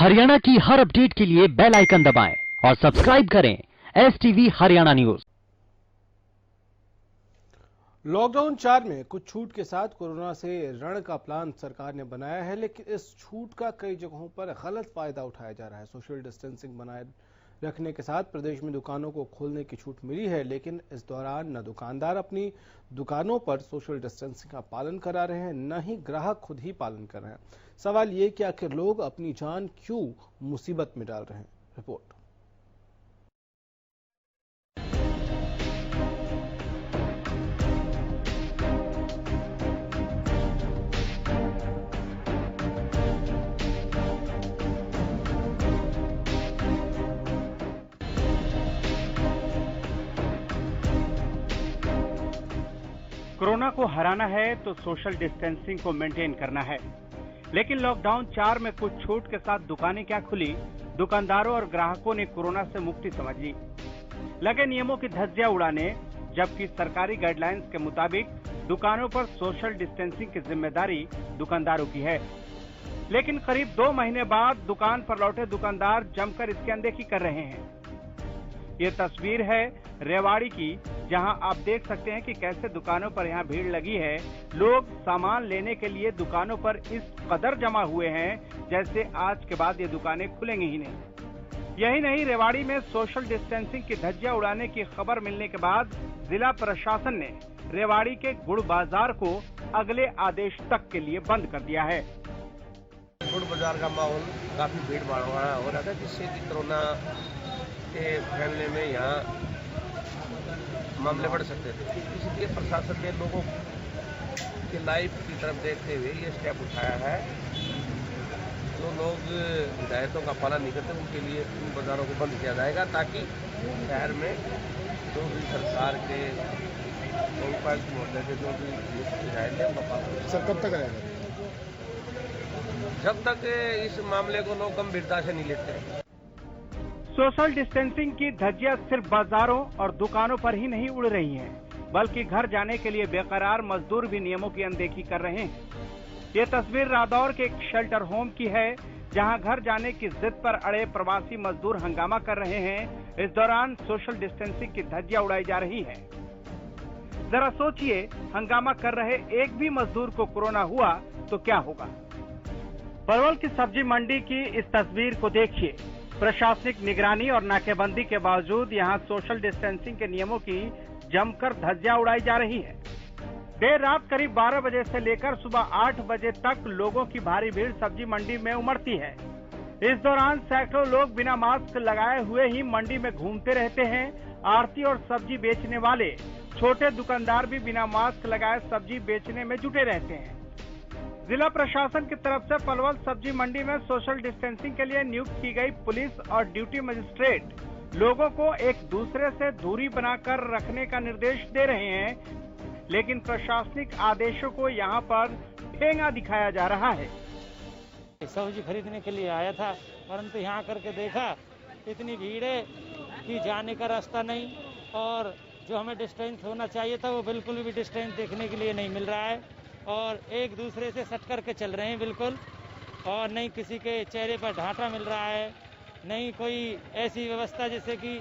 हरियाणा की हर अपडेट के लिए बेल आइकन दबाएं और सब्सक्राइब करें STV हरियाणा न्यूज। लॉकडाउन 4 में कुछ छूट के साथ कोरोना से रण का प्लान सरकार ने बनाया है, लेकिन इस छूट का कई जगहों पर गलत फायदा उठाया जा रहा है। सोशल डिस्टेंसिंग बनाए रखने के साथ प्रदेश में दुकानों को खोलने की छूट मिली है, लेकिन इस दौरान न दुकानदार अपनी दुकानों पर सोशल डिस्टेंसिंग का पालन करा रहे हैं, न ही ग्राहक खुद ही पालन कर रहे हैं। सवाल ये कि आखिर लोग अपनी जान क्यों मुसीबत में डाल रहे हैं। रिपोर्ट। कोरोना को हराना है तो सोशल डिस्टेंसिंग को मेंटेन करना है, लेकिन लॉकडाउन 4 में कुछ छूट के साथ दुकानें क्या खुली, दुकानदारों और ग्राहकों ने कोरोना से मुक्ति समझ ली। लगे नियमों की धज्जियां उड़ाने, जबकि सरकारी गाइडलाइंस के मुताबिक दुकानों पर सोशल डिस्टेंसिंग की जिम्मेदारी दुकानदारों की है। लेकिन करीब 2 महीने बाद दुकान पर लौटे दुकानदार जमकर इसकी अनदेखी कर रहे हैं। ये तस्वीर है रेवाड़ी की, जहां आप देख सकते हैं कि कैसे दुकानों पर यहां भीड़ लगी है। लोग सामान लेने के लिए दुकानों पर इस कदर जमा हुए हैं जैसे आज के बाद ये दुकानें खुलेंगी ही नहीं। यही नहीं, रेवाड़ी में सोशल डिस्टेंसिंग की धज्जियां उड़ाने की खबर मिलने के बाद जिला प्रशासन ने रेवाड़ी के गुड़ बाजार को अगले आदेश तक के लिए बंद कर दिया है। गुड़ बाजार का माहौल काफी भीड़ भाड़ हो रहा था, जिससे कि कोरोना के फैलने में यहाँ मामले बढ़ सकते थे। इसलिए प्रशासन ने लोगों के लाइफ की तरफ देखते हुए ये स्टेप उठाया है। जो लोग हिदायतों का पालन नहीं करते उनके लिए इन बाजारों को बंद किया जाएगा, ताकि शहर में जो भी सरकार के उपायुक्त महोदय के जो भी हिदायत है उनका पालन। सर, कब तक आएगा? जब तक इस मामले को लोग गंभीरता से नहीं लेते। सोशल डिस्टेंसिंग की धज्जियां सिर्फ बाजारों और दुकानों पर ही नहीं उड़ रही हैं, बल्कि घर जाने के लिए बेकरार मजदूर भी नियमों की अनदेखी कर रहे हैं। ये तस्वीर रादौर के एक शेल्टर होम की है, जहां घर जाने की जिद पर अड़े प्रवासी मजदूर हंगामा कर रहे हैं। इस दौरान सोशल डिस्टेंसिंग की धज्जियां उड़ाई जा रही है। जरा सोचिए, हंगामा कर रहे एक भी मजदूर को कोरोना हुआ तो क्या होगा। परवल की सब्जी मंडी की इस तस्वीर को देखिए। प्रशासनिक निगरानी और नाकेबंदी के बावजूद यहां सोशल डिस्टेंसिंग के नियमों की जमकर धज्जियां उड़ाई जा रही है। देर रात करीब 12 बजे से लेकर सुबह 8 बजे तक लोगों की भारी भीड़ सब्जी मंडी में उमड़ती है। इस दौरान सैकड़ों लोग बिना मास्क लगाए हुए ही मंडी में घूमते रहते हैं। आढ़ती और सब्जी बेचने वाले छोटे दुकानदार भी बिना मास्क लगाए सब्जी बेचने में जुटे रहते हैं। जिला प्रशासन की तरफ से पलवल सब्जी मंडी में सोशल डिस्टेंसिंग के लिए नियुक्त की गई पुलिस और ड्यूटी मजिस्ट्रेट लोगों को एक दूसरे से दूरी बनाकर रखने का निर्देश दे रहे हैं, लेकिन प्रशासनिक आदेशों को यहां पर ठेंगा दिखाया जा रहा है। सब्जी खरीदने के लिए आया था, परंतु यहाँ करके देखा इतनी भीड़ है कि जाने का रास्ता नहीं, और जो हमें डिस्टेंस होना चाहिए था वो बिल्कुल भी डिस्टेंस देखने के लिए नहीं मिल रहा है, और एक दूसरे से सट करके चल रहे हैं बिल्कुल, और नहीं किसी के चेहरे पर ढांचा मिल रहा है, नहीं कोई ऐसी व्यवस्था जैसे कि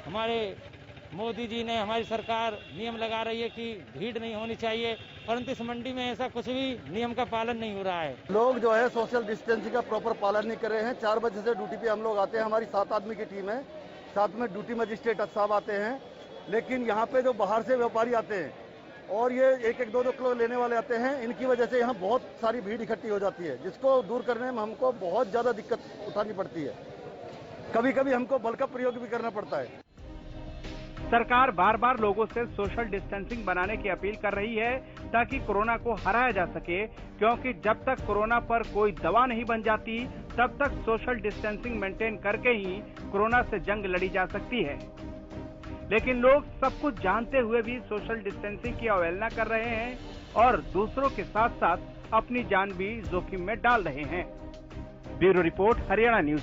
हमारे मोदी जी ने, हमारी सरकार नियम लगा रही है कि भीड़ नहीं होनी चाहिए, परंतु इस मंडी में ऐसा कुछ भी नियम का पालन नहीं हो रहा है। लोग जो है सोशल डिस्टेंसिंग का प्रॉपर पालन नहीं कर रहे हैं। 4 बजे से ड्यूटी पे हम लोग आते हैं, हमारी 7 आदमी की टीम है, साथ में ड्यूटी मजिस्ट्रेट साहब आते हैं। लेकिन यहाँ पे जो बाहर से व्यापारी आते हैं और ये 1-2 किलो लेने वाले आते हैं, इनकी वजह से यहाँ बहुत सारी भीड़ इकट्ठी हो जाती है, जिसको दूर करने में हमको बहुत ज्यादा दिक्कत उठानी पड़ती है। कभी कभी हमको बल का प्रयोग भी करना पड़ता है। सरकार बार बार लोगों से सोशल डिस्टेंसिंग बनाने की अपील कर रही है, ताकि कोरोना को हराया जा सके, क्योंकि जब तक कोरोना पर कोई दवा नहीं बन जाती तब तक सोशल डिस्टेंसिंग मेंटेन करके ही कोरोना से जंग लड़ी जा सकती है। लेकिन लोग सब कुछ जानते हुए भी सोशल डिस्टेंसिंग की अवहेलना कर रहे हैं और दूसरों के साथ साथ अपनी जान भी जोखिम में डाल रहे हैं। Bureau report, Haryana news.